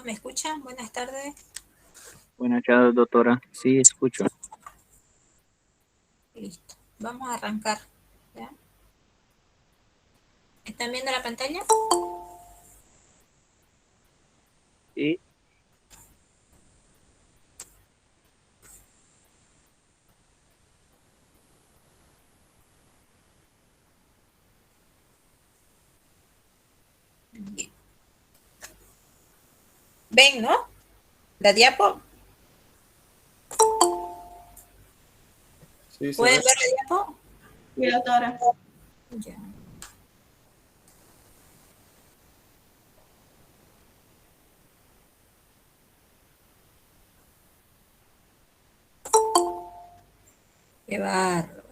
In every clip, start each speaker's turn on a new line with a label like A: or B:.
A: chicos, ¿me escuchan? Buenas tardes.
B: Buenas tardes, doctora. Sí, escucho.
A: Listo. Vamos a arrancar. ¿Ya? ¿Están viendo la pantalla?
B: Sí,
A: Bien. ¿Ven, no? La diapo.
C: Sí, se
A: ¿Pueden
C: ve.
A: ver la diapo?
D: Sí, doctora.
A: Ya. Qué bárbaro.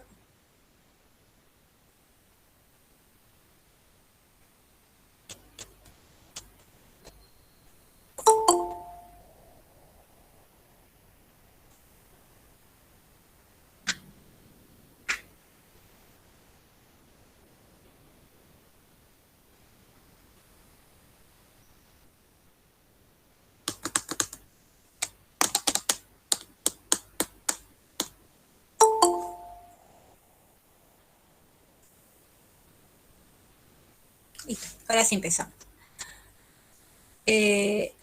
A: Listo. Ahora sí empezamos.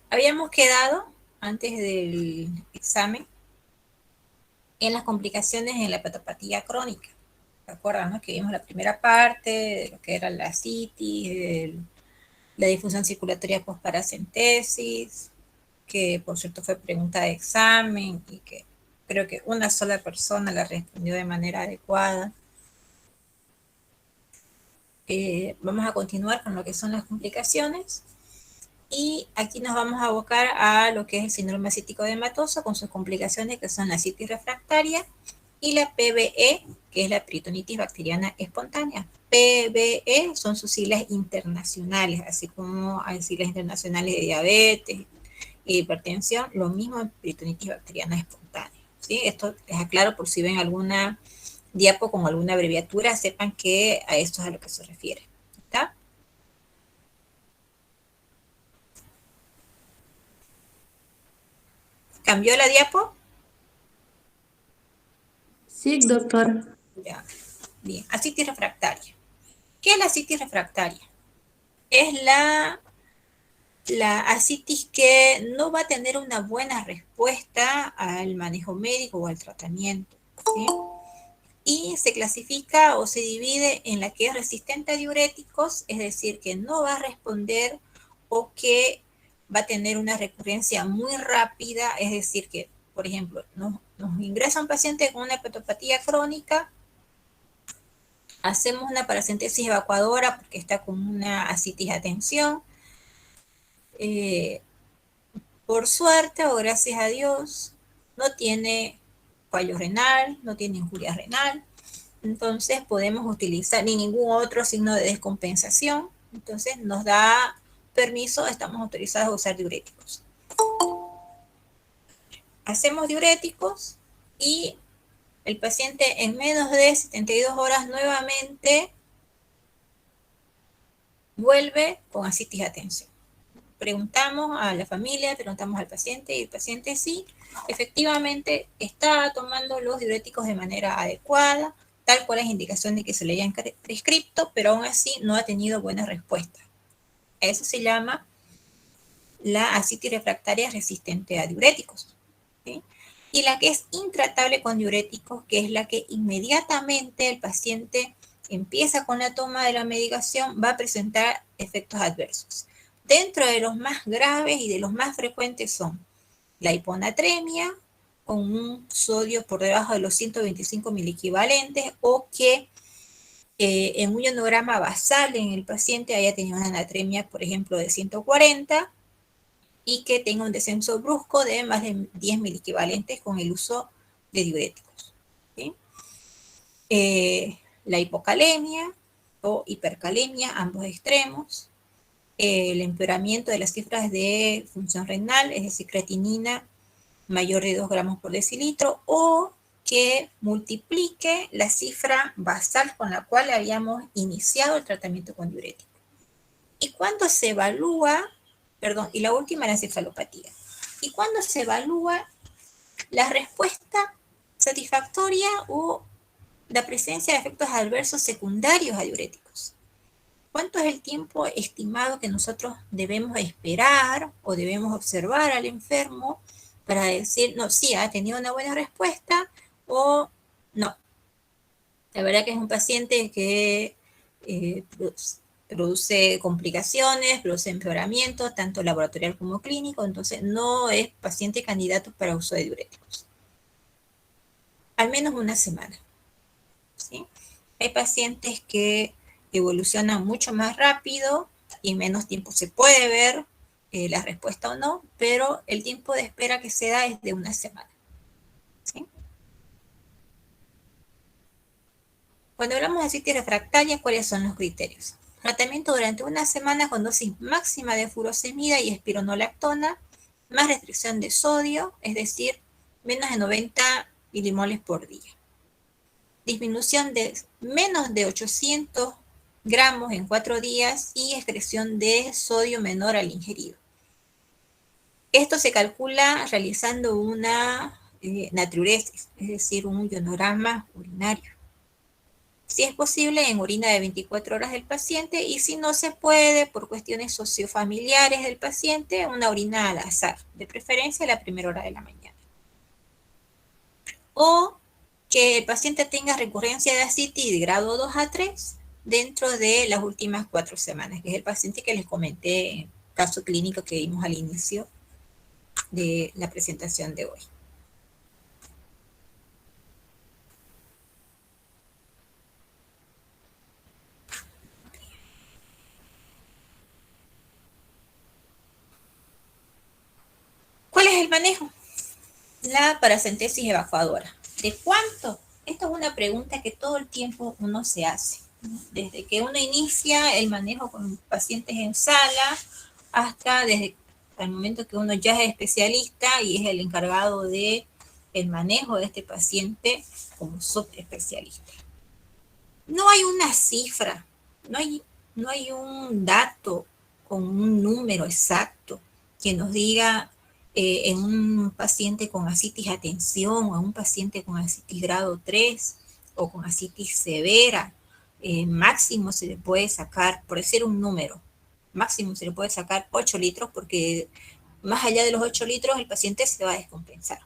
A: Habíamos quedado antes del examen en las complicaciones en la hepatopatía crónica. ¿Se acuerdan, no? Que vimos la primera parte de lo que era la citis, la difusión circulatoria postparacentesis, que por cierto fue pregunta de examen y que creo que una sola persona la respondió de manera adecuada. Vamos a continuar con lo que son las complicaciones y aquí nos vamos a abocar a lo que es el síndrome ascítico edematoso con sus complicaciones que son la citis refractaria y la PBE, que es la peritonitis bacteriana espontánea. PBE son sus siglas internacionales, así como hay siglas internacionales de diabetes, hipertensión, lo mismo en peritonitis bacteriana espontánea. ¿Sí? Esto les aclaro por si ven alguna diapo con alguna abreviatura, sepan que a esto es a lo que se refiere. ¿Está? ¿Cambió la diapo?
D: Sí, doctora.
A: Ya. Bien, ascitis refractaria. ¿Qué es la ascitis refractaria? Es la ascitis que no va a tener una buena respuesta al manejo médico o al tratamiento. ¿Sí? Y se clasifica o se divide en la que es resistente a diuréticos, es decir, que no va a responder o que va a tener una recurrencia muy rápida, es decir, que, por ejemplo, nos ingresa un paciente con una hepatopatía crónica, hacemos una paracentesis evacuadora porque está con una ascitis a tensión. Por suerte o gracias a Dios, no tiene fallo renal, no tiene injuria renal, entonces podemos utilizar ni ningún otro signo de descompensación, entonces nos da permiso, estamos autorizados a usar diuréticos. Hacemos diuréticos y el paciente en menos de 72 horas nuevamente vuelve con ascitis a tensión. Preguntamos a la familia, preguntamos al paciente y el paciente sí, efectivamente está tomando los diuréticos de manera adecuada, tal cual es indicación de que se le hayan prescripto, pero aún así no ha tenido buena respuesta. Eso se llama la ascitis refractaria resistente a diuréticos. ¿Sí? Y la que es intratable con diuréticos, que es la que inmediatamente el paciente empieza con la toma de la medicación, va a presentar efectos adversos. Dentro de los más graves y de los más frecuentes son la hiponatremia, con un sodio por debajo de los 125 miliequivalentes, o que en un ionograma basal en el paciente haya tenido una anatremia, por ejemplo, de 140, y que tenga un descenso brusco de más de 10 miliequivalentes con el uso de diuréticos. ¿Sí? La hipocalemia o hipercalemia, ambos extremos, el empeoramiento de las cifras de función renal, es decir, creatinina mayor de 2 gramos por decilitro, o que multiplique la cifra basal con la cual habíamos iniciado el tratamiento con diurético. ¿Y cuándo se evalúa Perdón, y la última, la encefalopatía. ¿Y cuándo se evalúa la respuesta satisfactoria o la presencia de efectos adversos secundarios a diuréticos? ¿Cuánto es el tiempo estimado que nosotros debemos esperar o debemos observar al enfermo para decir, no, sí, ha tenido una buena respuesta o no? La verdad que es un paciente que produce complicaciones, produce empeoramiento, tanto laboratorial como clínico, entonces no es paciente candidato para uso de diuréticos. Al menos una semana. ¿Sí? Hay pacientes que evolucionan mucho más rápido y en menos tiempo se puede ver la respuesta o no, pero el tiempo de espera que se da es de una semana. ¿Sí? Cuando hablamos de ascitis refractaria, ¿cuáles son los criterios? Tratamiento durante una semana con dosis máxima de furosemida y espironolactona, más restricción de sodio, es decir, menos de 90 milimoles por día. Disminución de menos de 800 gramos en 4 días y excreción de sodio menor al ingerido. Esto se calcula realizando una natriuresis, es decir, un ionograma urinario. Si es posible, en orina de 24 horas del paciente, y si no se puede, por cuestiones sociofamiliares del paciente, una orina al azar, de preferencia a la primera hora de la mañana. O que el paciente tenga recurrencia de ascitis de grado 2 a 3 dentro de las últimas 4 semanas, que es el paciente que les comenté en el caso clínico que vimos al inicio de la presentación de hoy. ¿Cuál es el manejo? La paracentesis evacuadora. ¿De cuánto? Esta es una pregunta que todo el tiempo uno se hace, ¿no? Desde que uno inicia el manejo con pacientes en sala hasta desde el momento que uno ya es especialista y es el encargado de el manejo de este paciente como subespecialista. No hay una cifra, no hay un dato con un número exacto que nos diga en un paciente con ascitis atención o en un paciente con ascitis grado 3 o con ascitis severa, máximo se le puede sacar, por decir un número, máximo se le puede sacar 8 litros porque más allá de los 8 litros el paciente se va a descompensar.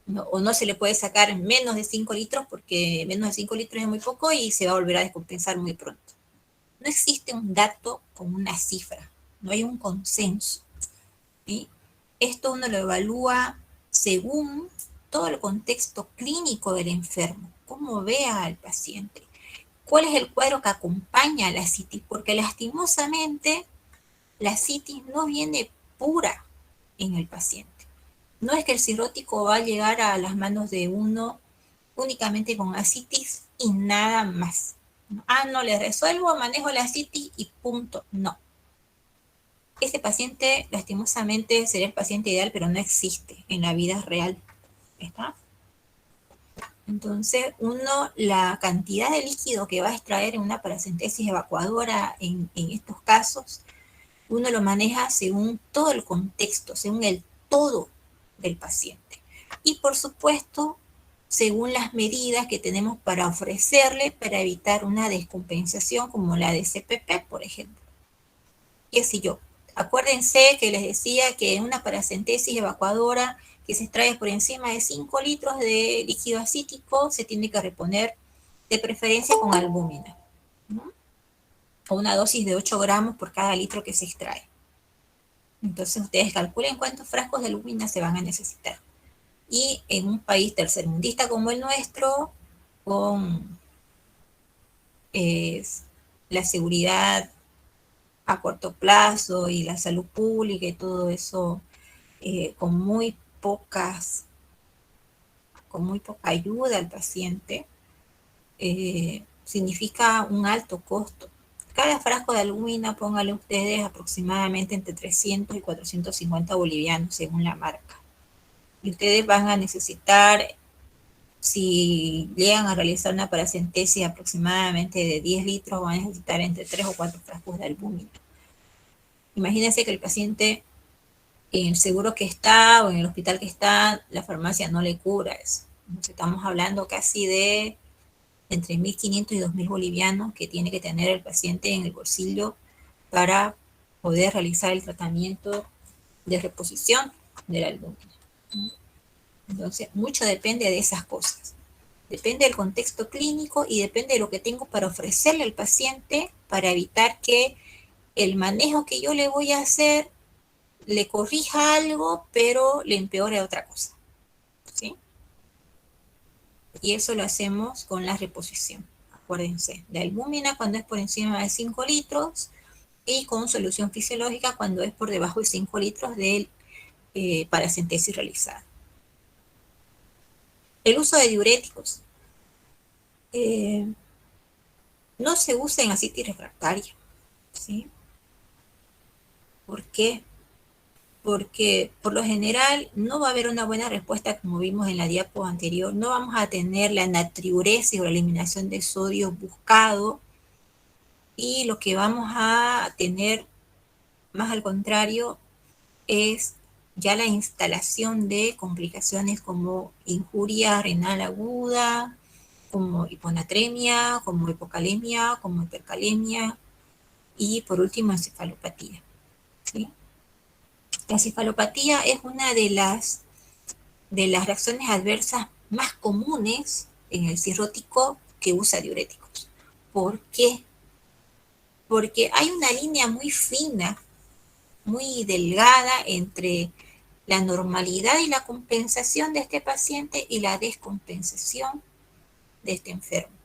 A: No, o no se le puede sacar menos de 5 litros porque menos de 5 litros es muy poco y se va a volver a descompensar muy pronto. No existe un dato con una cifra, no hay un consenso. ¿Sí? Esto uno lo evalúa según todo el contexto clínico del enfermo, cómo vea al paciente, cuál es el cuadro que acompaña a la ascitis, porque lastimosamente la ascitis no viene pura en el paciente. No es que el cirrótico va a llegar a las manos de uno únicamente con ascitis y nada más. No le resuelvo, manejo la ascitis y punto. No. Ese paciente, lastimosamente, sería el paciente ideal, pero no existe en la vida real. ¿Está? Entonces, la cantidad de líquido que va a extraer en una paracentesis evacuadora en estos casos, uno lo maneja según todo el contexto, según el todo del paciente. Y por supuesto, según las medidas que tenemos para ofrecerle para evitar una descompensación como la de CPP, por ejemplo. ¿Qué sé yo? Acuérdense que les decía que en una paracentesis evacuadora que se extrae por encima de 5 litros de líquido acítico, se tiene que reponer de preferencia con albúmina, ¿no? O una dosis de 8 gramos por cada litro que se extrae. Entonces ustedes calculen cuántos frascos de albúmina se van a necesitar. Y en un país tercermundista como el nuestro, con la seguridad a corto plazo y la salud pública y todo eso, con muy poca ayuda al paciente, significa un alto costo. Cada frasco de albúmina, póngale ustedes aproximadamente entre 300 y 450 bolivianos según la marca. Y ustedes van a necesitar, si llegan a realizar una paracentesis aproximadamente de 10 litros, van a necesitar entre 3 o 4 frascos de albúmina. Imagínense que el paciente en el seguro que está o en el hospital que está, la farmacia no le cubra eso. Entonces, estamos hablando casi de entre 1.500 y 2.000 bolivianos que tiene que tener el paciente en el bolsillo para poder realizar el tratamiento de reposición de la albúmina. Entonces, mucho depende de esas cosas. Depende del contexto clínico y depende de lo que tengo para ofrecerle al paciente para evitar que el manejo que yo le voy a hacer le corrija algo, pero le empeore otra cosa. ¿Sí? Y eso lo hacemos con la reposición. Acuérdense, la albúmina cuando es por encima de 5 litros y con solución fisiológica cuando es por debajo de 5 litros de paracentesis realizada. El uso de diuréticos. No se usa en ascitis refractaria. ¿Sí? ¿Por qué? Porque por lo general no va a haber una buena respuesta como vimos en la diapo anterior. No vamos a tener la natriuresis o la eliminación de sodio buscado y lo que vamos a tener más al contrario es ya la instalación de complicaciones como injuria renal aguda, como hiponatremia, como hipocalemia, como hipercalemia y por último encefalopatía. ¿Sí? La encefalopatía es una de las reacciones adversas más comunes en el cirrótico que usa diuréticos. ¿Por qué? Porque hay una línea muy fina, muy delgada entre la normalidad y la compensación de este paciente y la descompensación de este enfermo.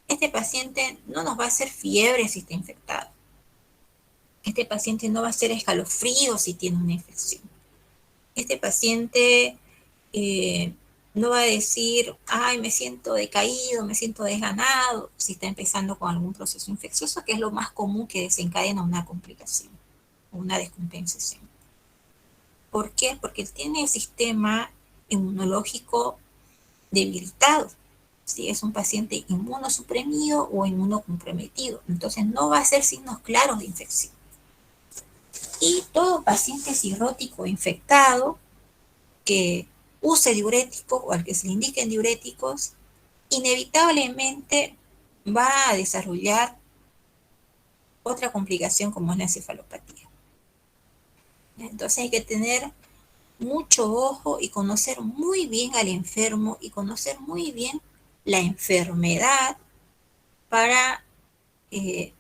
A: Este paciente no nos va a hacer fiebre si está infectado. Este paciente no va a hacer escalofrío si tiene una infección. Este paciente no va a decir, ay, me siento decaído, me siento desganado, si está empezando con algún proceso infeccioso, que es lo más común que desencadena una complicación, una descompensación. ¿Por qué? Porque tiene el sistema inmunológico debilitado. Si es un paciente inmunosuprimido o inmunocomprometido, entonces no va a hacer signos claros de infección. Y todo paciente cirrótico infectado que use diuréticos o al que se le indiquen diuréticos, inevitablemente va a desarrollar otra complicación como es la encefalopatía. Entonces hay que tener mucho ojo y conocer muy bien al enfermo y conocer muy bien la enfermedad para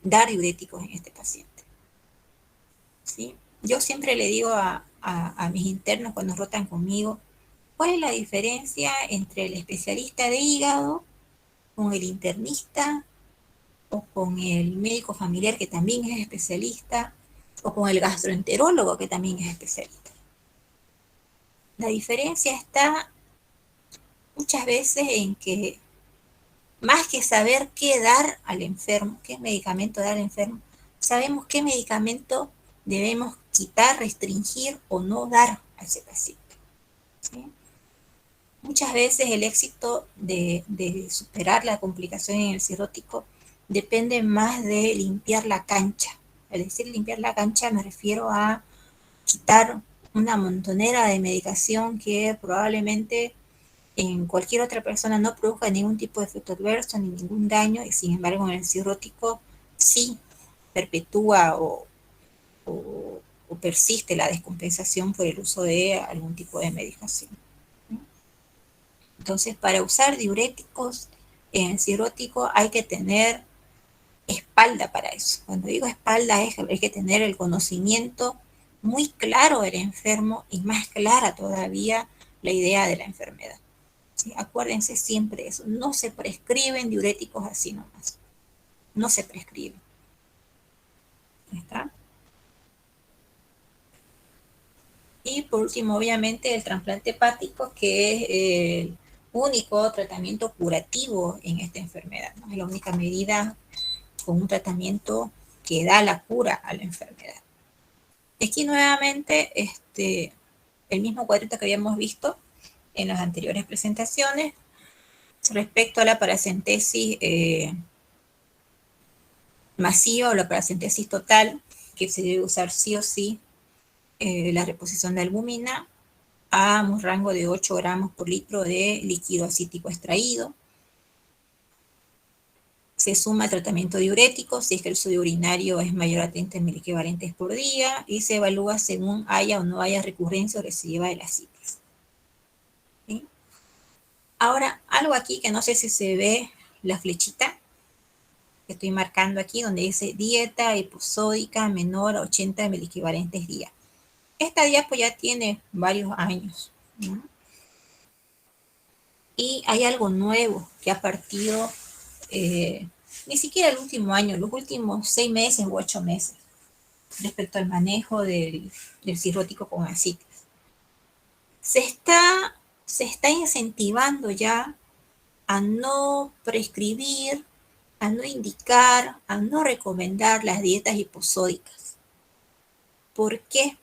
A: dar diuréticos en este paciente. ¿Sí? Yo siempre le digo a mis internos cuando rotan conmigo, ¿cuál es la diferencia entre el especialista de hígado con el internista o con el médico familiar que también es especialista o con el gastroenterólogo que también es especialista? La diferencia está muchas veces en que más que saber qué dar al enfermo, qué medicamento dar al enfermo, sabemos qué medicamento debemos quitar, restringir o no dar a ese paciente. ¿Sí? Muchas veces el éxito de superar la complicación en el cirrótico depende más de limpiar la cancha. Al decir limpiar la cancha me refiero a quitar una montonera de medicación que probablemente en cualquier otra persona no produzca ningún tipo de efecto adverso ni ningún daño, y sin embargo en el cirrótico sí perpetúa o persiste la descompensación por el uso de algún tipo de medicación. Entonces, para usar diuréticos en cirrótico hay que tener espalda para eso. Cuando digo espalda es que hay que tener el conocimiento muy claro del enfermo y más clara todavía la idea de la enfermedad. ¿Sí? Acuérdense siempre eso, no se prescriben diuréticos así nomás, no se prescriben. ¿Está? Y por último, obviamente, el trasplante hepático, que es el único tratamiento curativo en esta enfermedad, ¿no? Es la única medida con un tratamiento que da la cura a la enfermedad. Aquí nuevamente el mismo cuadrito que habíamos visto en las anteriores presentaciones respecto a la paracentesis masiva o la paracentesis total. que se debe usar sí o sí la reposición de albúmina a un rango de 8 gramos por litro de líquido acítico extraído. Se suma el tratamiento diurético si es que el sodio urinario es mayor a 30 miliequivalentes por día y se evalúa según haya o no haya recurrencia o recidiva de la citis. ¿Sí? Ahora, algo aquí que no sé si se ve la flechita que estoy marcando aquí, donde dice dieta hiposódica menor a 80 miliequivalentes día. Esta diapo ya tiene varios años, ¿no? Y hay algo nuevo que ha partido ni siquiera el último año, los últimos 6 meses u 8 meses, respecto al manejo del cirrótico con ascites. Se está incentivando ya a no prescribir, a no indicar, a no recomendar las dietas hiposódicas. ¿Por qué?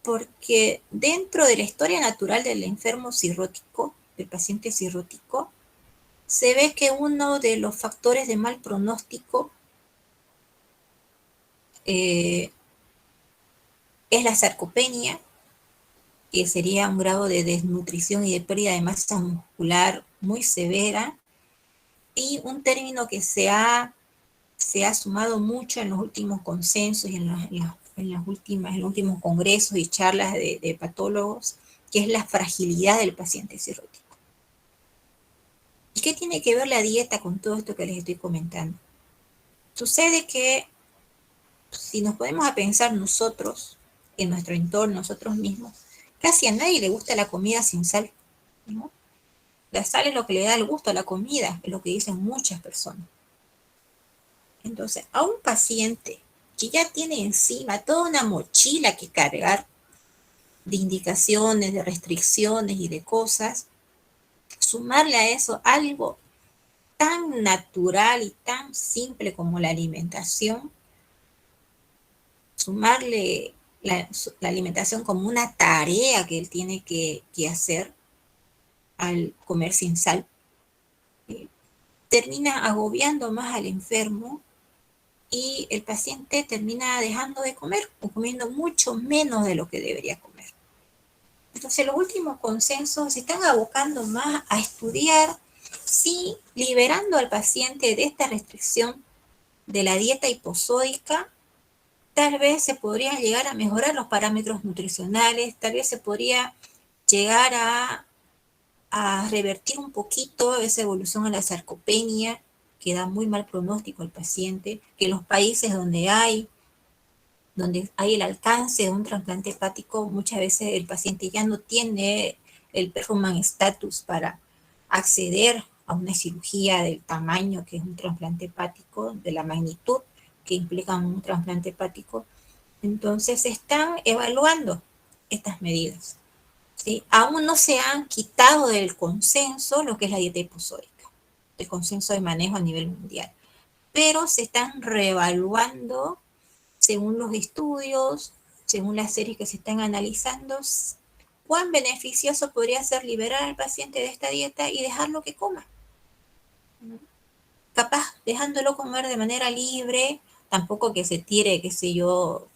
A: Porque dentro de la historia natural del enfermo cirrótico, del paciente cirrótico, se ve que uno de los factores de mal pronóstico es la sarcopenia, que sería un grado de desnutrición y de pérdida de masa muscular muy severa, y un término que se ha sumado mucho en los últimos consensos y en los últimos congresos y charlas de patólogos, que es la fragilidad del paciente cirrótico. ¿Y qué tiene que ver la dieta con todo esto que les estoy comentando? Sucede que si nos ponemos a pensar nosotros, en nuestro entorno, nosotros mismos, casi a nadie le gusta la comida sin sal, ¿no? La sal es lo que le da el gusto a la comida, es lo que dicen muchas personas. Entonces, a un paciente que ya tiene encima toda una mochila que cargar de indicaciones, de restricciones y de cosas, sumarle a eso algo tan natural y tan simple como la alimentación, sumarle la alimentación como una tarea que él tiene que hacer al comer sin sal, termina agobiando más al enfermo y el paciente termina dejando de comer o comiendo mucho menos de lo que debería comer. Entonces los últimos consensos se están abocando más a estudiar si liberando al paciente de esta restricción de la dieta hiposódica, tal vez se podrían llegar a mejorar los parámetros nutricionales, tal vez se podría llegar a revertir un poquito esa evolución a la sarcopenia, que da muy mal pronóstico al paciente, que en los países donde hay el alcance de un trasplante hepático, muchas veces el paciente ya no tiene el performance status para acceder a una cirugía del tamaño que es un trasplante hepático, de la magnitud que implica un trasplante hepático. Entonces se están evaluando estas medidas, ¿sí? Aún no se han quitado del consenso lo que es la dieta hiposódica, el consenso de manejo a nivel mundial, pero se están reevaluando según los estudios, según las series que se están analizando, cuán beneficioso podría ser liberar al paciente de esta dieta y dejarlo que coma. Capaz dejándolo comer de manera libre, tampoco que se tire, qué sé yo,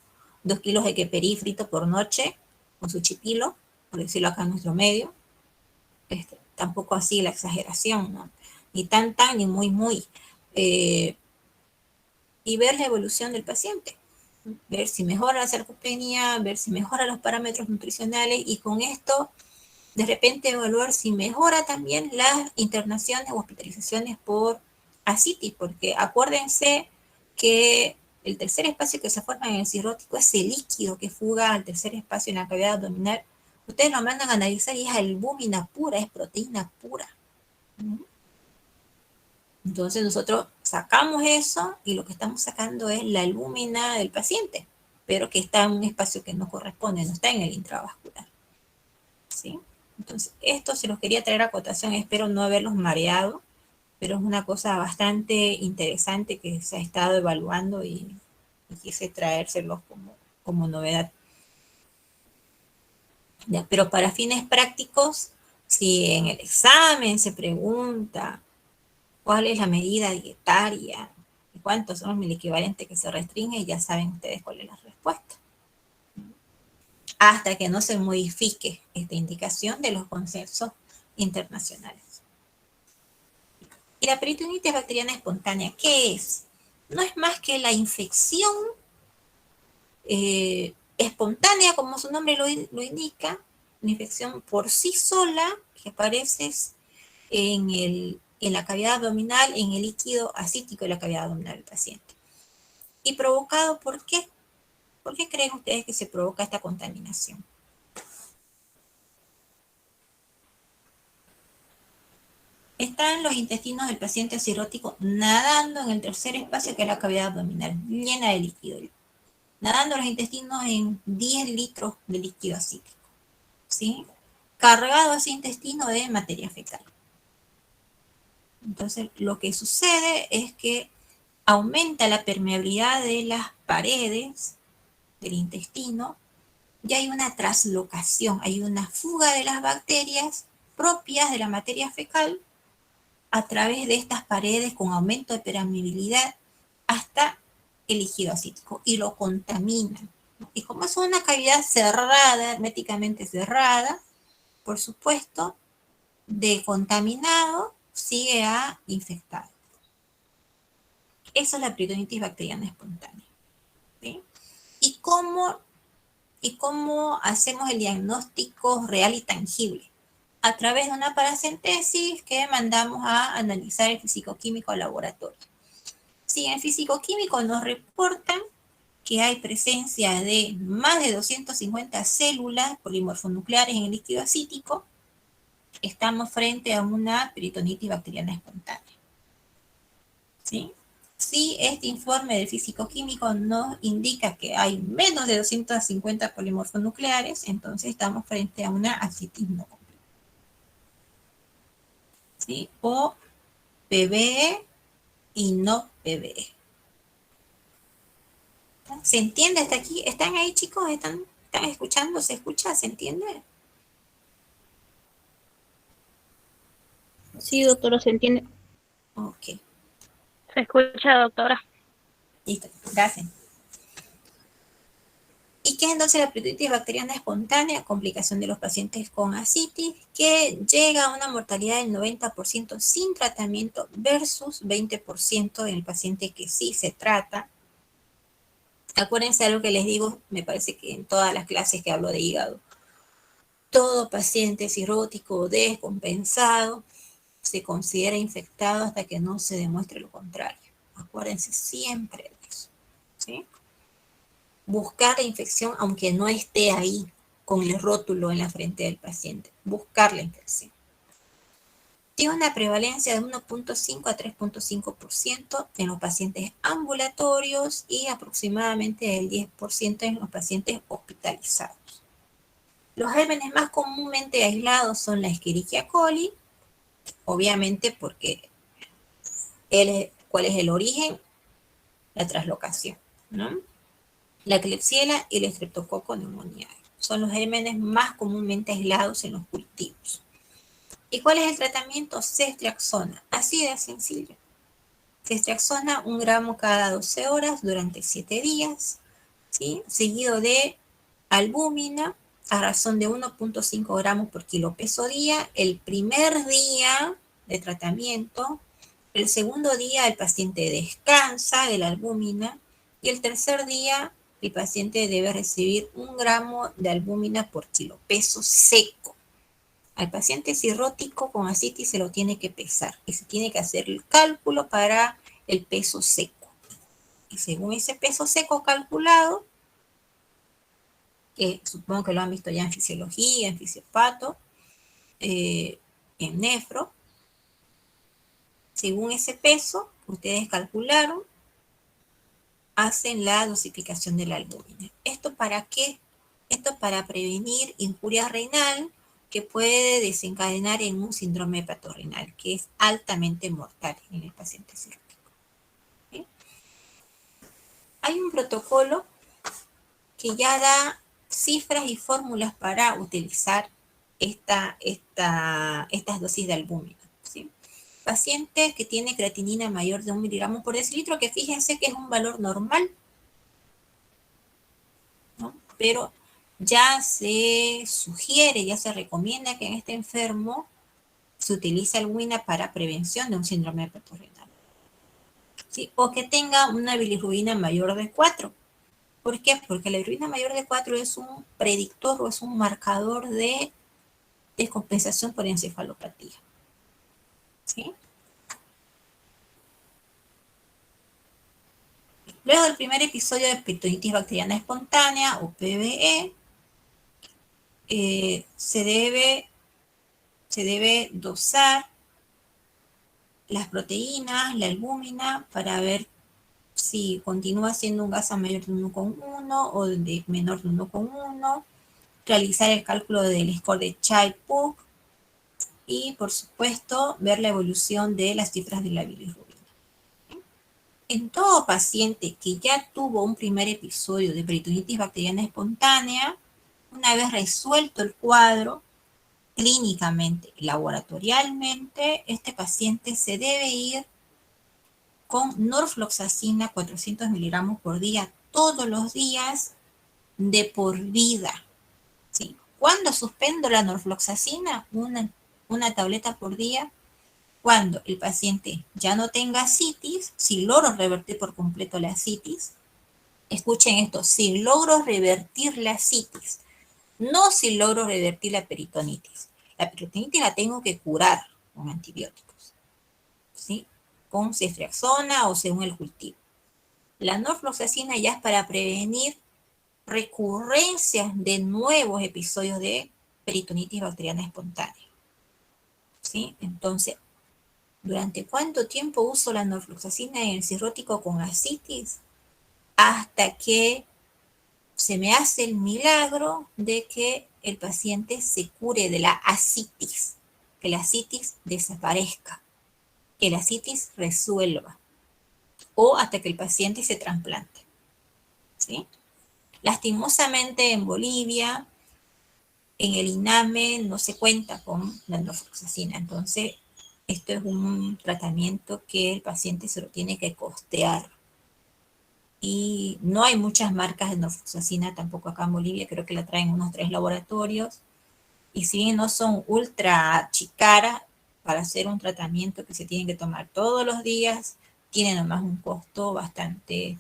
A: 2 kilos de queperí frito por noche con su chipilo, por decirlo acá en nuestro medio. Tampoco así la exageración, ¿no? Ni tan, ni muy. Y ver la evolución del paciente. Ver si mejora la sarcopenia, ver si mejora los parámetros nutricionales y con esto de repente evaluar si mejora también las internaciones o hospitalizaciones por ascitis, porque acuérdense que el tercer espacio que se forma en el cirrótico es el líquido que fuga al tercer espacio en la cavidad abdominal. Ustedes lo mandan a analizar y es albúmina pura, es proteína pura. Entonces nosotros sacamos eso y lo que estamos sacando es la albúmina del paciente, pero que está en un espacio que no corresponde, no está en el intravascular. ¿Sí? Entonces, esto se los quería traer a cotación, espero no haberlos mareado, pero es una cosa bastante interesante que se ha estado evaluando y quise traérselos como novedad. Ya, pero para fines prácticos, si en el examen se pregunta cuál es la medida dietaria cuántos son los miliequivalentes que se restringen y ya saben ustedes cuál es la respuesta. Hasta que no se modifique esta indicación de los consensos internacionales. ¿Y la peritonitis bacteriana espontánea qué es? No es más que la infección espontánea, como su nombre lo indica, una infección por sí sola que aparece en la cavidad abdominal, en el líquido asítico de la cavidad abdominal del paciente. ¿Y provocado por qué? ¿Por qué creen ustedes que se provoca esta contaminación? Están los intestinos del paciente cirrótico nadando en el tercer espacio que es la cavidad abdominal, llena de líquido. Nadando los intestinos en 10 litros de líquido asítico, ¿sí? Cargado ese intestino de materia fecal. Entonces, lo que sucede es que aumenta la permeabilidad de las paredes del intestino y hay una traslocación, hay una fuga de las bacterias propias de la materia fecal a través de estas paredes con aumento de permeabilidad hasta el líquido asítico y lo contaminan. Y como es una cavidad cerrada, herméticamente cerrada, por supuesto, de contaminado sigue a infectado. Esa es la peritonitis bacteriana espontánea. ¿Sí? ¿Y cómo hacemos el diagnóstico real y tangible? A través de una paracentesis que mandamos a analizar el físico-químico al laboratorio. Si en físico-químico nos reportan que hay presencia de más de 250 células polimorfonucleares en el líquido asítico, estamos frente a una peritonitis bacteriana espontánea. ¿Sí? Si este informe del físico-químico nos indica que hay menos de 250 polimorfonucleares, entonces estamos frente a una ascitis no completa. ¿Sí? O PBE y no PBE. ¿Se entiende hasta aquí? ¿Están ahí, chicos? ¿Están escuchando? ¿Se escucha? ¿Se entiende?
C: Sí, doctora, se entiende.
A: Ok.
C: Se escucha, doctora.
A: Listo, gracias. ¿Y qué es entonces la peritonitis bacteriana espontánea? Complicación de los pacientes con ascitis, que llega a una mortalidad del 90% sin tratamiento versus 20% en el paciente que sí se trata. Acuérdense de lo que les digo, me parece que en todas las clases que hablo de hígado, todo paciente cirrótico o descompensado se considera infectado hasta que no se demuestre lo contrario. Acuérdense siempre de eso, ¿sí? Buscar la infección aunque no esté ahí con el rótulo en la frente del paciente. Buscar la infección. Tiene una prevalencia de 1.5 a 3.5% en los pacientes ambulatorios y aproximadamente el 10% en los pacientes hospitalizados. Los gérmenes más comúnmente aislados son la Escherichia coli, obviamente porque ¿cuál es el origen? La traslocación, ¿no? La Klebsiella y el Streptococcus pneumoniae son los gérmenes más comúnmente aislados en los cultivos. ¿Y cuál es el tratamiento? Ceftriaxona, así de sencillo. Ceftriaxona 1 gramo cada 12 horas durante 7 días, ¿sí? Seguido de albúmina a razón de 1.5 gramos por kilo peso día, el primer día de tratamiento, el segundo día el paciente descansa de la albúmina y el tercer día el paciente debe recibir 1 gramo de albúmina por kilo peso seco. Al paciente cirrótico con ascitis se lo tiene que pesar y se tiene que hacer el cálculo para el peso seco. Y según ese peso seco calculado, que supongo que lo han visto ya en fisiología, en fisiopato, en nefro, según ese peso que ustedes calcularon, hacen la dosificación de la albúmina. ¿Esto para qué? Esto para prevenir injuria renal que puede desencadenar en un síndrome hepatorenal, que es altamente mortal en el paciente cirrótico. ¿Sí? Hay un protocolo que ya da cifras y fórmulas para utilizar estas dosis de albúmina, ¿sí? paciente que tiene creatinina mayor de 1 miligramo por decilitro, que fíjense que es un valor normal, ¿no? Pero ya se sugiere, ya se recomienda que en este enfermo se utilice albumina para prevención de un síndrome hepatorenal, ¿sí? O que tenga una bilirrubina mayor de 4. ¿Por qué? Porque la bilirrubina mayor de 4 es un predictor o es un marcador de descompensación por encefalopatía, ¿sí? Luego del primer episodio de peritonitis bacteriana espontánea o PBE, se debe dosar las proteínas, la albúmina, para ver si continúa siendo un GASA mayor de 1,1 o de menor de 1,1, realizar el cálculo del score de Child-Pugh y, por supuesto, ver la evolución de las cifras de la bilirrubina. En todo paciente que ya tuvo un primer episodio de peritonitis bacteriana espontánea, una vez resuelto el cuadro, clínicamente, laboratorialmente, este paciente se debe ir con norfloxacina 400 miligramos por día, todos los días, de por vida, ¿sí? ¿Cuándo suspendo la norfloxacina? Una tableta por día. Cuando el paciente ya no tenga ascitis, si logro revertir por completo la ascitis, escuchen esto, si logro revertir la ascitis, no si logro revertir la peritonitis. La peritonitis la tengo que curar con antibióticos, ¿sí? Con ceftriaxona o según el cultivo. La norfloxacina ya es para prevenir recurrencias de nuevos episodios de peritonitis bacteriana espontánea, ¿sí? Entonces, ¿durante cuánto tiempo uso la norfloxacina en el cirrótico con ascitis? Hasta que se me hace el milagro de que el paciente se cure de la ascitis, que la ascitis desaparezca, que la ascitis resuelva, o hasta que el paciente se trasplante, ¿sí? Lastimosamente en Bolivia, en el INAME no se cuenta con la norfloxacina, entonces esto es un tratamiento que el paciente se lo tiene que costear. Y no hay muchas marcas de norfloxacina tampoco acá en Bolivia, creo que la traen unos 3 laboratorios. Y si bien no son ultra caras, para hacer un tratamiento que se tiene que tomar todos los días, tiene nomás un costo bastante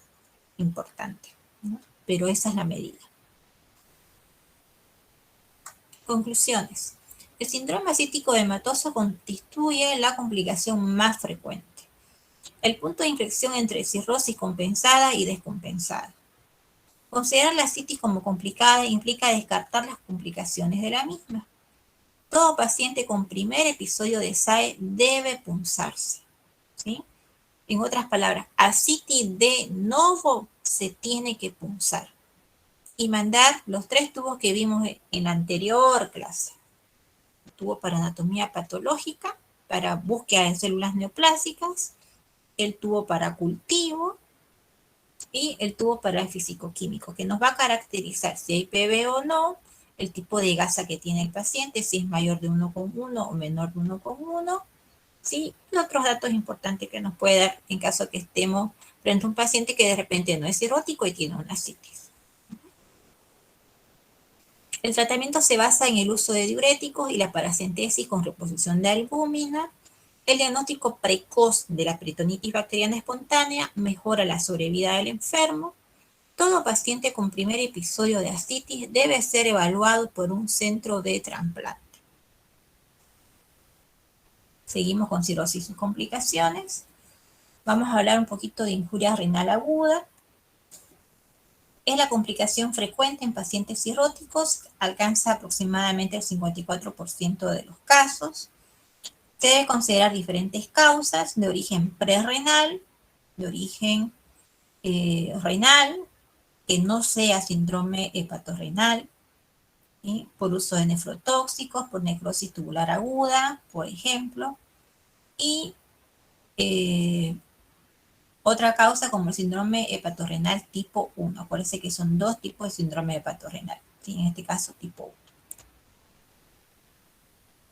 A: importante, ¿no? Pero esa es la medida. Conclusiones. El síndrome ascítico hematoso constituye la complicación más frecuente, el punto de inflexión entre cirrosis compensada y descompensada. Considerar la ascitis como complicada implica descartar las complicaciones de la misma. Todo paciente con primer episodio de SAE debe punzarse, ¿sí? En otras palabras, ascitis de novo se tiene que punzar y mandar los 3 tubos que vimos en la anterior clase. El tubo para anatomía patológica, para búsqueda de células neoplásicas, el tubo para cultivo y el tubo para el físico-químico, que nos va a caracterizar si hay PB o no, el tipo de gasa que tiene el paciente, si es mayor de 1,1 o menor de 1,1, ¿sí? Y otros datos importantes que nos puede dar en caso que estemos frente a un paciente que de repente no es cirrótico y tiene una ascitis. El tratamiento se basa en el uso de diuréticos y la paracentesis con reposición de albúmina. El diagnóstico precoz de la peritonitis bacteriana espontánea mejora la sobrevida del enfermo. Todo paciente con primer episodio de ascitis debe ser evaluado por un centro de trasplante. Seguimos con cirrosis y sus complicaciones. Vamos a hablar un poquito de injuria renal aguda. Es la complicación frecuente en pacientes cirróticos, alcanza aproximadamente el 54% de los casos. Se debe considerar diferentes causas de origen prerrenal, de origen renal, que no sea síndrome hepatorrenal, ¿sí? Por uso de nefrotóxicos, por necrosis tubular aguda, por ejemplo, y otra causa como el síndrome hepatorrenal tipo 1. Acuérdense que son 2 tipos de síndrome hepatorrenal, ¿sí? En este caso tipo 1.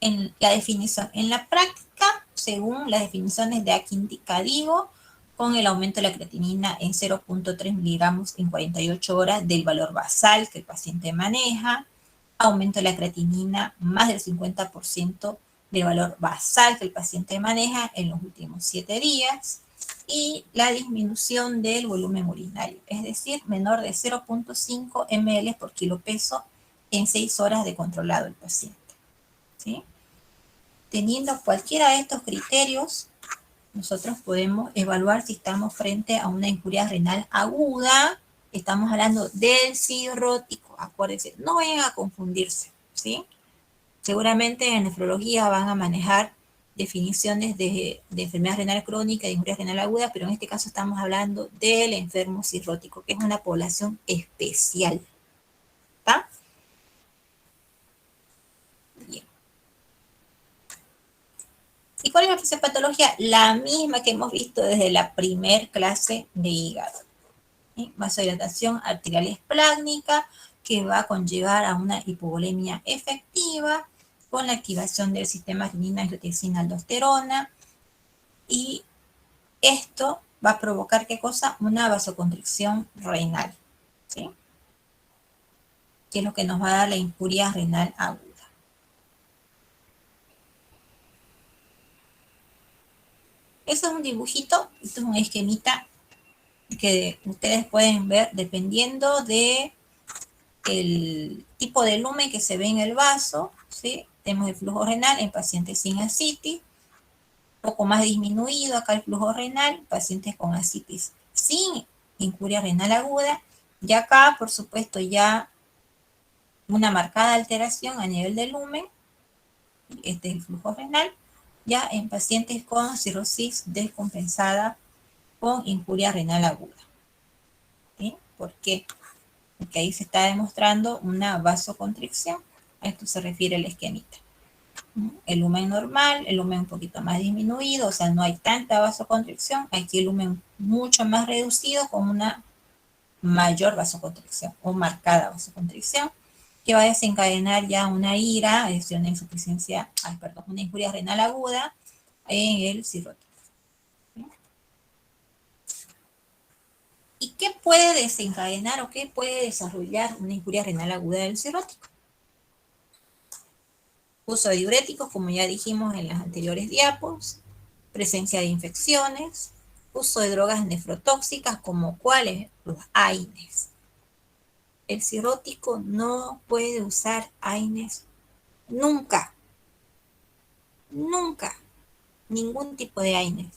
A: En la definición, en la práctica según las definiciones de aquí indicativo, con el aumento de la creatinina en 0.3 miligramos en 48 horas del valor basal que el paciente maneja, aumento de la creatinina más del 50% del valor basal que el paciente maneja en los últimos 7 días, y la disminución del volumen urinario, es decir, menor de 0.5 ml por kilo peso en 6 horas de controlado el paciente. ¿Sí? Teniendo cualquiera de estos criterios, nosotros podemos evaluar si estamos frente a una injuria renal aguda. Estamos hablando del cirrótico, acuérdense, no vayan a confundirse, ¿sí? Seguramente en nefrología van a manejar definiciones de enfermedad renal crónica, de injuria renal aguda, pero en este caso estamos hablando del enfermo cirrótico, que es una población especial. ¿Está? Bien. ¿Y cuál es la fisiopatología? La misma que hemos visto desde la primer clase de hígado. ¿Sí? Vasodilatación arterial esplácnica, que va a conllevar a una hipovolemia efectiva, con la activación del sistema renina-angiotensina-aldosterona, y esto va a provocar, ¿qué cosa? Una vasoconstricción renal, ¿sí? Que es lo que nos va a dar la injuria renal aguda. Eso es un dibujito, esto es un esquemita que ustedes pueden ver dependiendo de el tipo de lumen que se ve en el vaso, ¿sí? Tenemos el flujo renal en pacientes sin ascitis, un poco más disminuido acá el flujo renal, pacientes con ascitis sin injuria renal aguda, y acá, por supuesto, ya una marcada alteración a nivel del lumen, este es el flujo renal, ya en pacientes con cirrosis descompensada con injuria renal aguda. ¿Sí? ¿Por qué? Porque ahí se está demostrando una vasoconstricción. A esto se refiere el esquemita. El lumen normal, el lumen un poquito más disminuido, o sea, no hay tanta vasoconstricción. Aquí el lumen mucho más reducido con una mayor vasoconstricción o marcada vasoconstricción, que va a desencadenar ya una IRA, es decir, una insuficiencia, una injuria renal aguda en el cirrótico. ¿Y qué puede desencadenar o qué puede desarrollar una injuria renal aguda del cirrótico? Uso de diuréticos, como ya dijimos en las anteriores diapos, presencia de infecciones, uso de drogas nefrotóxicas, como cuáles, los AINES. El cirrótico no puede usar AINES nunca, nunca, ningún tipo de AINES.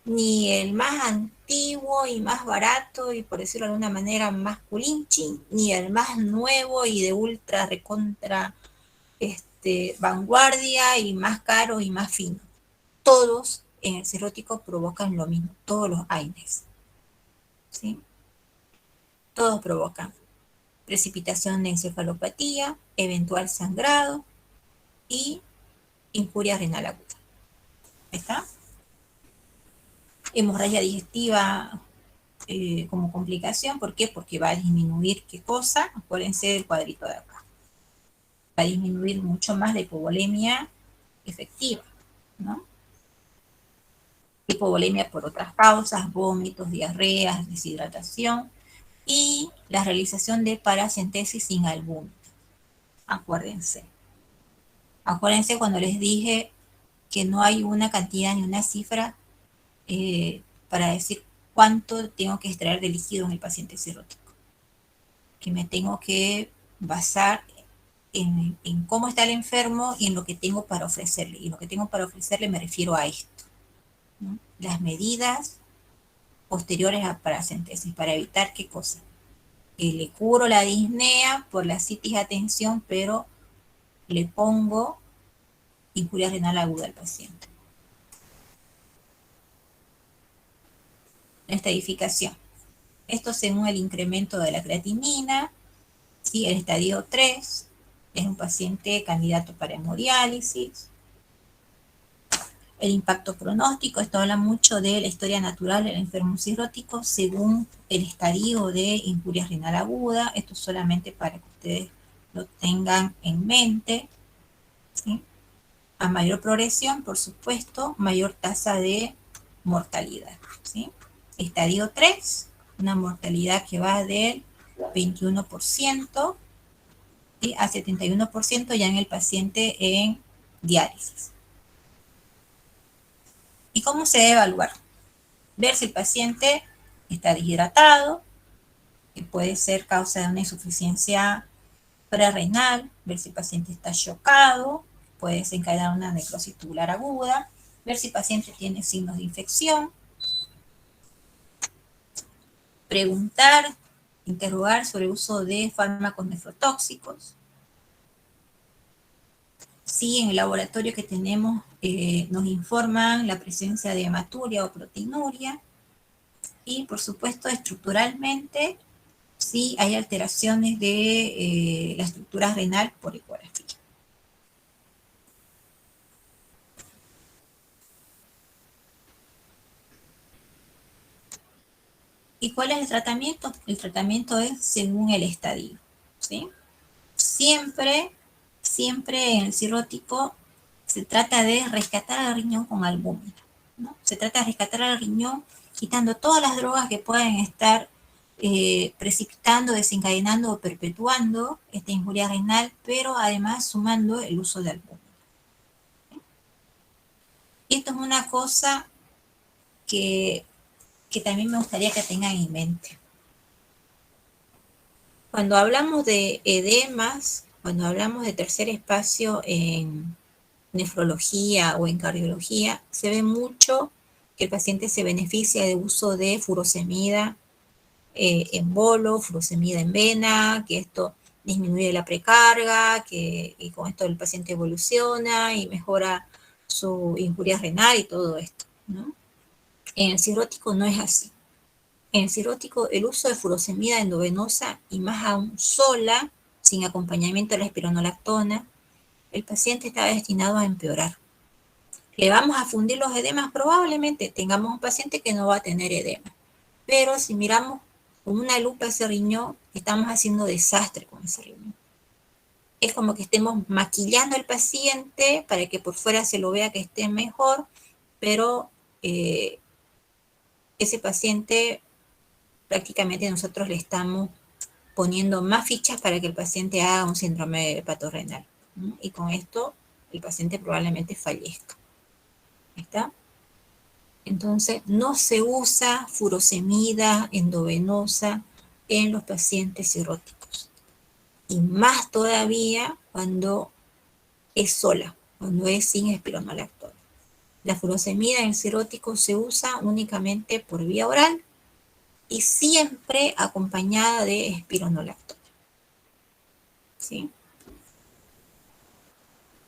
A: Ni el más antiguo y más barato y por decirlo de alguna manera más culinchi, ni el más nuevo y de ultra recontra vanguardia y más caro y más fino. Todos en el cirrótico provocan lo mismo, todos los AINES. ¿Sí? Todos provocan precipitación de encefalopatía, eventual sangrado y injuria renal aguda. ¿Está? Hemorragia digestiva como complicación. ¿Por qué? Porque va a disminuir, ¿qué cosa? Acuérdense del cuadrito de acá. Va a disminuir mucho más la hipovolemia efectiva, ¿no? Hipovolemia por otras causas, vómitos, diarreas, deshidratación y la realización de paracentesis sin albúmina. Acuérdense. Acuérdense cuando les dije que no hay una cantidad ni una cifra para decir cuánto tengo que extraer de líquido en el paciente cirrótico. Que me tengo que basar en cómo está el enfermo y en lo que tengo para ofrecerle. Y lo que tengo para ofrecerle me refiero a esto, ¿no? Las medidas posteriores a paracentesis para evitar qué cosa. Que le curo la disnea por la citis a tensión, pero le pongo injuria renal aguda al paciente. Estadificación. Esto según el incremento de la creatinina, ¿sí? El estadio 3 es un paciente candidato para hemodiálisis. El impacto pronóstico, esto habla mucho de la historia natural del enfermo cirrótico según el estadio de injuria renal aguda. Esto solamente para que ustedes lo tengan en mente, ¿sí? A mayor progresión, por supuesto, mayor tasa de mortalidad, ¿sí? Estadio 3, una mortalidad que va del 21% y a 71% ya en el paciente en diálisis. ¿Y cómo se debe evaluar? Ver si el paciente está deshidratado, que puede ser causa de una insuficiencia prerrenal, ver si el paciente está chocado, puede desencadenar una necrosis tubular aguda, ver si el paciente tiene signos de infección, preguntar, interrogar sobre el uso de fármacos nefrotóxicos. Si en el laboratorio que tenemos nos informan la presencia de hematuria o proteinuria, y por supuesto estructuralmente si hay alteraciones de la estructura renal por ecografía. ¿Y cuál es el tratamiento? El tratamiento es según el estadio, ¿sí? Siempre en el cirrótico se trata de rescatar al riñón con albúmina, ¿no? Se trata de rescatar al riñón quitando todas las drogas que pueden estar precipitando, desencadenando o perpetuando esta injuria renal, pero además sumando el uso de albúmina. Y esto es una cosa que también me gustaría que tengan en mente. Cuando hablamos de edemas, cuando hablamos de tercer espacio en nefrología o en cardiología, se ve mucho que el paciente se beneficia de uso de furosemida en bolo, furosemida en vena, que esto disminuye la precarga, y con esto el paciente evoluciona y mejora su injuria renal y todo esto, ¿no? En el cirrótico no es así. En el cirrótico, el uso de furosemida endovenosa y más aún sola, sin acompañamiento de la espironolactona, el paciente está destinado a empeorar. ¿Le vamos a fundir los edemas? Probablemente tengamos un paciente que no va a tener edema. Pero si miramos con una lupa ese riñón, estamos haciendo desastre con ese riñón. Es como que estemos maquillando al paciente para que por fuera se lo vea que esté mejor, pero ese paciente prácticamente nosotros le estamos poniendo más fichas para que el paciente haga un síndrome hepatorrenal, ¿no? Y con esto el paciente probablemente fallezca. ¿Está? Entonces, no se usa furosemida endovenosa en los pacientes cirróticos. Y más todavía cuando es sola, cuando es sin espironolactona. La furosemida en el cirrótico se usa únicamente por vía oral y siempre acompañada de espironolactona. ¿Sí?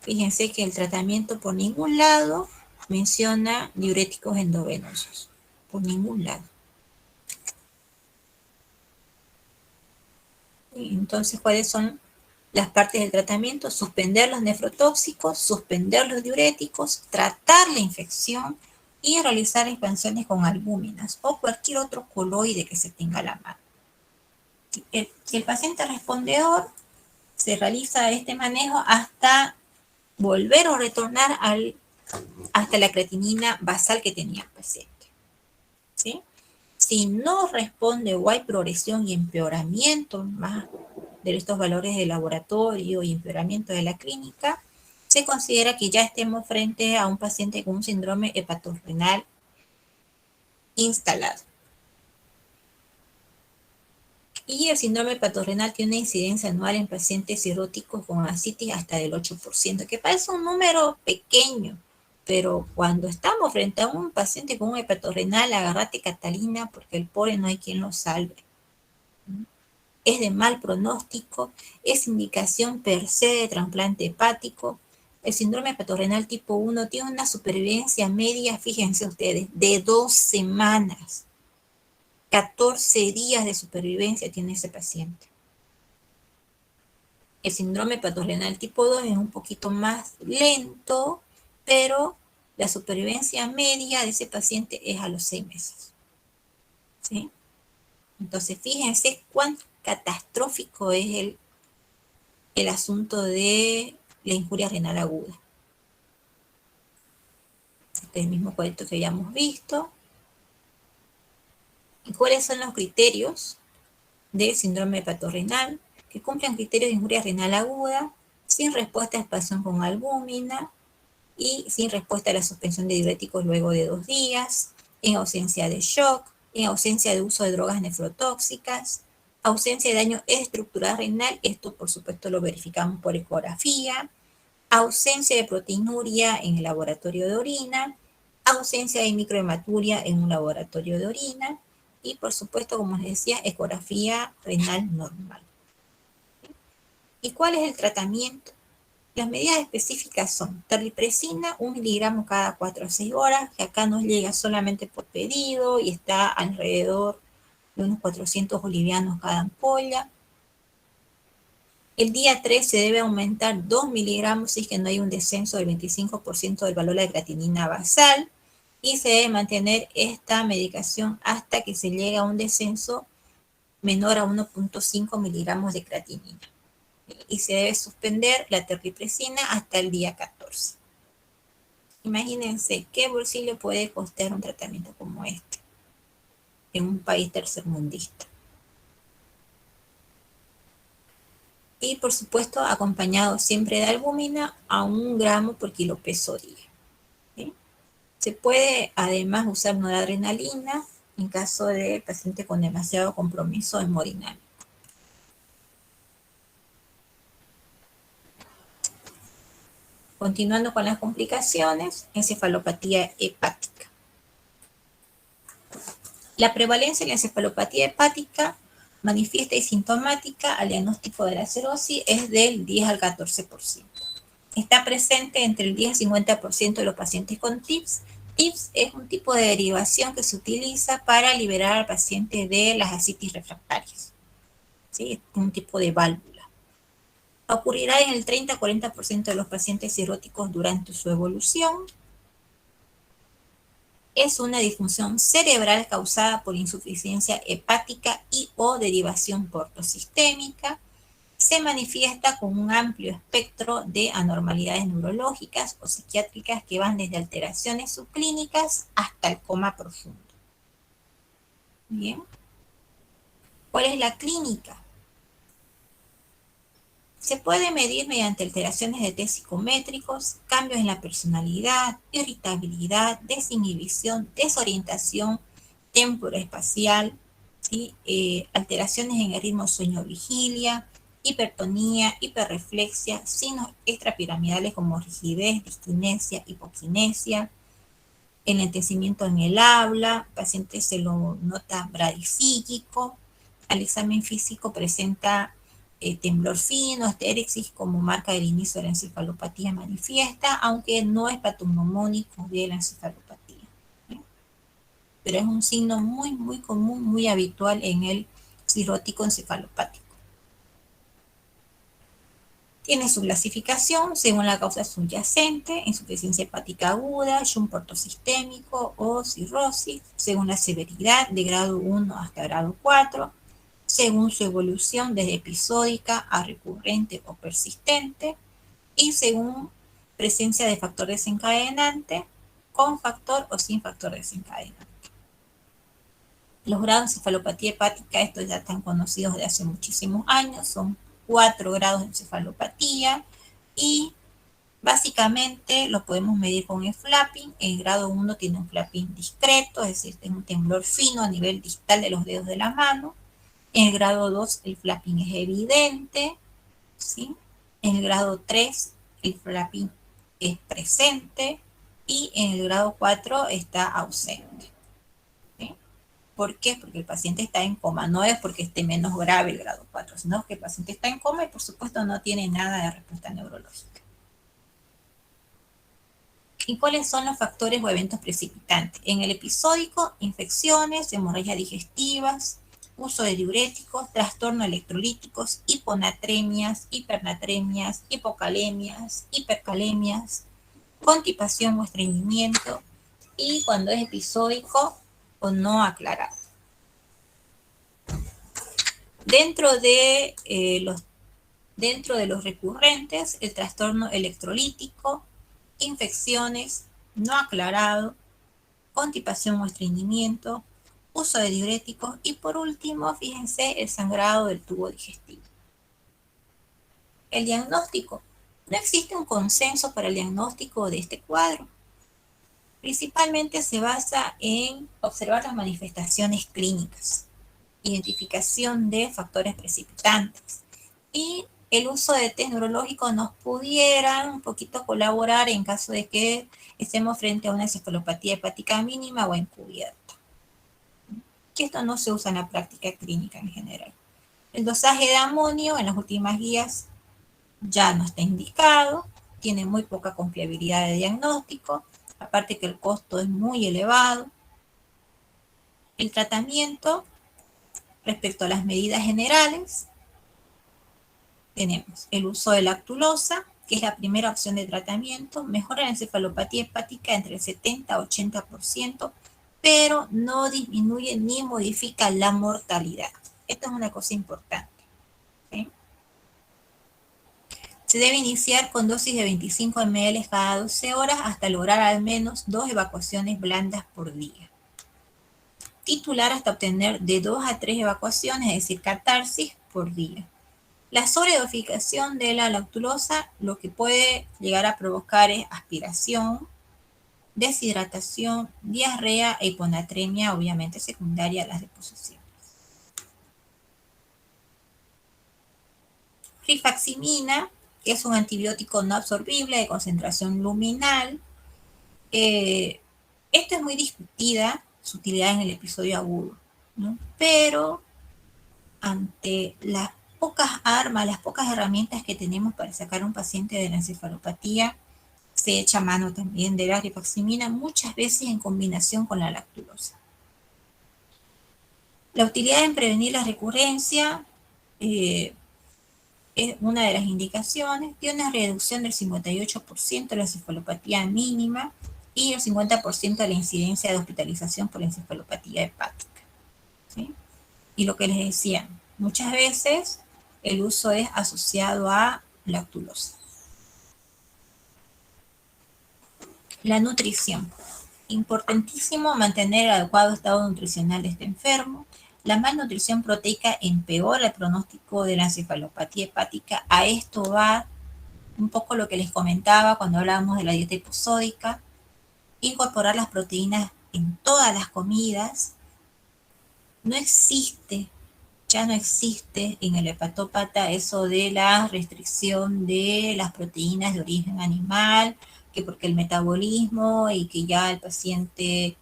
A: Fíjense que el tratamiento por ningún lado menciona diuréticos endovenosos. Por ningún lado. Entonces, ¿cuáles son las partes del tratamiento? Suspender los nefrotóxicos, suspender los diuréticos, tratar la infección y realizar expansiones con albúminas o cualquier otro coloide que se tenga a la mano. Si el paciente respondedor, se realiza este manejo hasta volver o retornar hasta la creatinina basal que tenía el paciente. ¿Sí? Si no responde o hay progresión y empeoramiento más de estos valores de laboratorio y empeoramiento de la clínica, se considera que ya estemos frente a un paciente con un síndrome hepatorrenal instalado. Y el síndrome hepatorrenal tiene una incidencia anual en pacientes cirróticos con ascitis hasta del 8%, que parece un número pequeño, pero cuando estamos frente a un paciente con un hepatorrenal, agárrate Catalina, porque el pobre no hay quien lo salve. Es de mal pronóstico, es indicación per se de trasplante hepático. El síndrome hepatorrenal tipo 1 tiene una supervivencia media, fíjense ustedes, de 2 semanas. 14 días de supervivencia tiene ese paciente. El síndrome hepatorrenal tipo 2 es un poquito más lento, pero la supervivencia media de ese paciente es a los 6 meses. ¿Sí? Entonces, fíjense cuán catastrófico es el asunto de la injuria renal aguda. Este es el mismo cuadrito que hayamos visto. ¿Y cuáles son los criterios del síndrome hepatorenal? Que cumplen criterios de injuria renal aguda, sin respuesta a expansión con albúmina y sin respuesta a la suspensión de diuréticos luego de 2 días, en ausencia de shock, en ausencia de uso de drogas nefrotóxicas, ausencia de daño estructural renal, esto por supuesto lo verificamos por ecografía, ausencia de proteinuria en el laboratorio de orina, ausencia de microhematuria en un laboratorio de orina y por supuesto, como les decía, ecografía renal normal. ¿Y cuál es el tratamiento? Las medidas específicas son terlipresina, 1 miligramo cada 4 a 6 horas, que acá nos llega solamente por pedido y está alrededor de unos 400 bolivianos cada ampolla. El día 3 se debe aumentar 2 miligramos si es que no hay un descenso del 25% del valor de creatinina basal y se debe mantener esta medicación hasta que se llegue a un descenso menor a 1.5 miligramos de creatinina. Y se debe suspender la terlipresina hasta el día 14. Imagínense qué bolsillo puede costar un tratamiento como este en un país tercermundista. Y por supuesto acompañado siempre de albúmina a 1 gramo por kilo peso día. ¿Sí? Se puede además usar noradrenalina en caso de paciente con demasiado compromiso hemodinámico. Continuando con las complicaciones, encefalopatía hepática. La prevalencia de la encefalopatía hepática manifiesta y sintomática al diagnóstico de la cirrosis es del 10 al 14%. Está presente entre el 10 y 50% de los pacientes con TIPS. TIPS es un tipo de derivación que se utiliza para liberar al paciente de las ascitis refractarias. ¿Sí? Es un tipo de válvula. Ocurrirá en el 30-40% de los pacientes cirróticos durante su evolución. Es una disfunción cerebral causada por insuficiencia hepática y o derivación portosistémica. Se manifiesta con un amplio espectro de anormalidades neurológicas o psiquiátricas que van desde alteraciones subclínicas hasta el coma profundo. Bien. ¿Cuál es la clínica? Se puede medir mediante alteraciones de test psicométricos, cambios en la personalidad, irritabilidad, desinhibición, desorientación temporoespacial, ¿sí? Alteraciones en el ritmo sueño-vigilia, hipertonía, hiperreflexia, signos extrapiramidales como rigidez, disquinesia, hipoquinesia, enlentecimiento en el habla, el paciente se lo nota bradifílico, al examen físico presenta temblor fino, estérexis como marca del inicio de la encefalopatía manifiesta, aunque no es patognomónico de la encefalopatía. ¿Sí? Pero es un signo muy, muy común, muy habitual en el cirrótico encefalopático. Tiene su clasificación según la causa subyacente, insuficiencia hepática aguda, shunt portosistémico o cirrosis, según la severidad de grado 1 hasta grado 4, según su evolución desde episódica a recurrente o persistente, y según presencia de factor desencadenante, con factor o sin factor desencadenante. Los grados de encefalopatía hepática, estos ya están conocidos de hace muchísimos años, son 4 grados de encefalopatía y básicamente lo podemos medir con el flapping. El grado 1 tiene un flapping discreto, es decir, tiene un temblor fino a nivel distal de los dedos de la mano. En el grado 2 el flapping es evidente, ¿sí? En el grado 3 el flapping es presente y en el grado 4 está ausente. ¿Sí? ¿Por qué? Porque el paciente está en coma, no es porque esté menos grave el grado 4, sino que el paciente está en coma y por supuesto no tiene nada de respuesta neurológica. ¿Y cuáles son los factores o eventos precipitantes? En el episódico, infecciones, hemorragias digestivas, uso de diuréticos, trastornos electrolíticos, hiponatremias, hipernatremias, hipocalemias, hipercalemias, constipación o estreñimiento, y cuando es episódico o no aclarado. Dentro de los recurrentes, el trastorno electrolítico, infecciones, no aclarado, constipación o estreñimiento, uso de diuréticos y por último, fíjense, el sangrado del tubo digestivo. El diagnóstico. No existe un consenso para el diagnóstico de este cuadro. Principalmente se basa en observar las manifestaciones clínicas, identificación de factores precipitantes y el uso de test neurológicos nos pudiera un poquito colaborar en caso de que estemos frente a una encefalopatía hepática mínima o encubierta. Que esto no se usa en la práctica clínica en general. El dosaje de amonio en las últimas guías ya no está indicado, tiene muy poca confiabilidad de diagnóstico, aparte que el costo es muy elevado. El tratamiento, respecto a las medidas generales, tenemos el uso de lactulosa, que es la primera opción de tratamiento, mejora la encefalopatía hepática entre el 70 a 80%, pero no disminuye ni modifica la mortalidad. Esto es una cosa importante. ¿Sí? Se debe iniciar con dosis de 25 ml cada 12 horas hasta lograr al menos 2 evacuaciones blandas por día. Titular hasta obtener de 2 a 3 evacuaciones, es decir, catarsis por día. La sobredosificación de la lactulosa lo que puede llegar a provocar es aspiración, deshidratación, diarrea e hiponatremia, obviamente secundaria a las deposiciones. Rifaximina, que es un antibiótico no absorbible de concentración luminal. Esto es muy discutida, su utilidad en el episodio agudo, ¿no? Pero ante las pocas armas, las pocas herramientas que tenemos para sacar a un paciente de la encefalopatía, se echa mano también de la rifaximina, muchas veces en combinación con la lactulosa. La utilidad en prevenir la recurrencia es una de las indicaciones, tiene una reducción del 58% de la encefalopatía mínima y el 50% de la incidencia de hospitalización por la encefalopatía hepática. ¿Sí? Y lo que les decía, muchas veces el uso es asociado a lactulosa. La nutrición. Importantísimo mantener el adecuado estado nutricional de este enfermo. La malnutrición proteica empeora el pronóstico de la encefalopatía hepática. A esto va un poco lo que les comentaba cuando hablábamos de la dieta hiposódica. Incorporar las proteínas en todas las comidas. Ya no existe en el hepatópata eso de la restricción de las proteínas de origen animal, que porque el metabolismo y que ya el paciente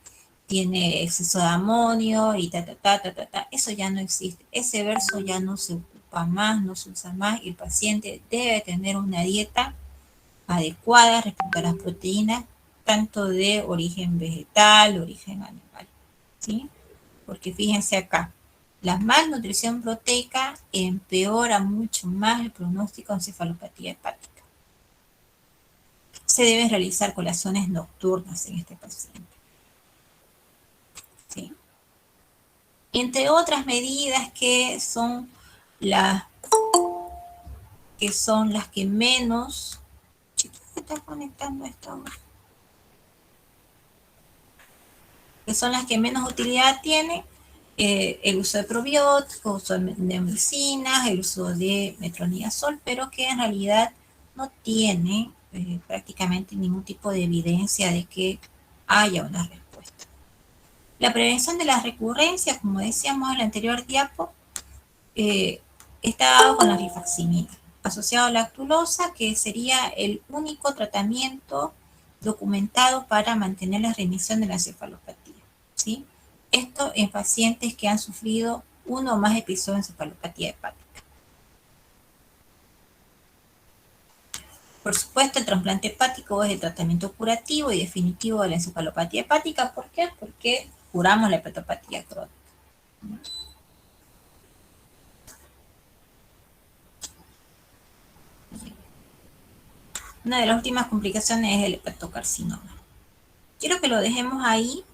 A: tiene exceso de amonio y eso ya no existe. Ese verso ya no se ocupa más, no se usa más y el paciente debe tener una dieta adecuada respecto a las proteínas, tanto de origen vegetal, origen animal, ¿sí? Porque fíjense acá, la malnutrición proteica empeora mucho más el pronóstico de encefalopatía hepática. Se deben realizar colaciones nocturnas en este paciente. ¿Sí? Entre otras medidas que son las que menos... Chicos, ¿qué está conectando esto ahora? Que son las que menos utilidad tienen, el uso de probióticos, el uso de medicinas, el uso de metronidazol, pero que en realidad no tiene prácticamente ningún tipo de evidencia de que haya una respuesta. La prevención de las recurrencias, como decíamos en la anterior diapo, está dado con la rifaximina, asociado a la lactulosa, que sería el único tratamiento documentado para mantener la remisión de la encefalopatía. ¿Sí? Esto en pacientes que han sufrido uno o más episodios de encefalopatía hepática. Por supuesto, el trasplante hepático es el tratamiento curativo y definitivo de la encefalopatía hepática. ¿Por qué? Porque curamos la hepatopatía crónica. Una de las últimas complicaciones es el hepatocarcinoma. Quiero que lo dejemos ahí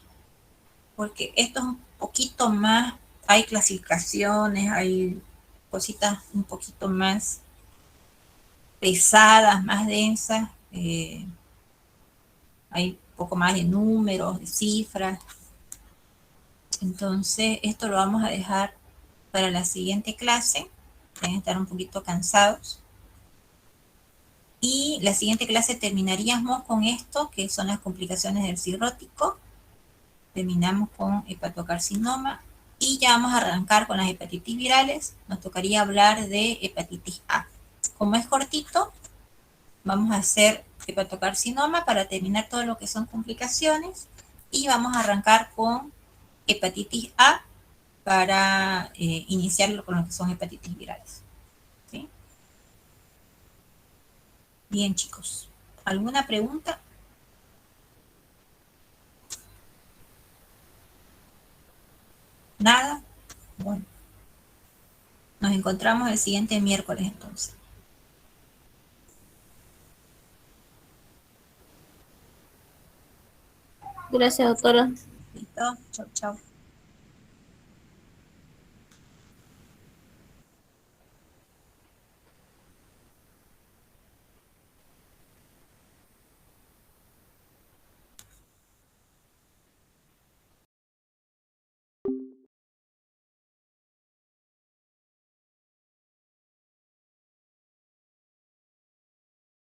A: porque esto es un poquito más, hay clasificaciones, hay cositas un poquito más pesadas, más densas, hay poco más de números, de cifras. Entonces, esto lo vamos a dejar para la siguiente clase. Deben estar un poquito cansados. Y la siguiente clase terminaríamos con esto, que son las complicaciones del cirrótico. Terminamos con hepatocarcinoma. Y ya vamos a arrancar con las hepatitis virales. Nos tocaría hablar de hepatitis A. Como es cortito, vamos a hacer hepatocarcinoma para terminar todo lo que son complicaciones. Y vamos a arrancar con hepatitis A para iniciarlo con lo que son hepatitis virales. ¿Sí? Bien, chicos. ¿Alguna pregunta? ¿Nada? Bueno. Nos encontramos el siguiente miércoles entonces.
D: Gracias, doctora.
A: ¿Listo? Chau, chau.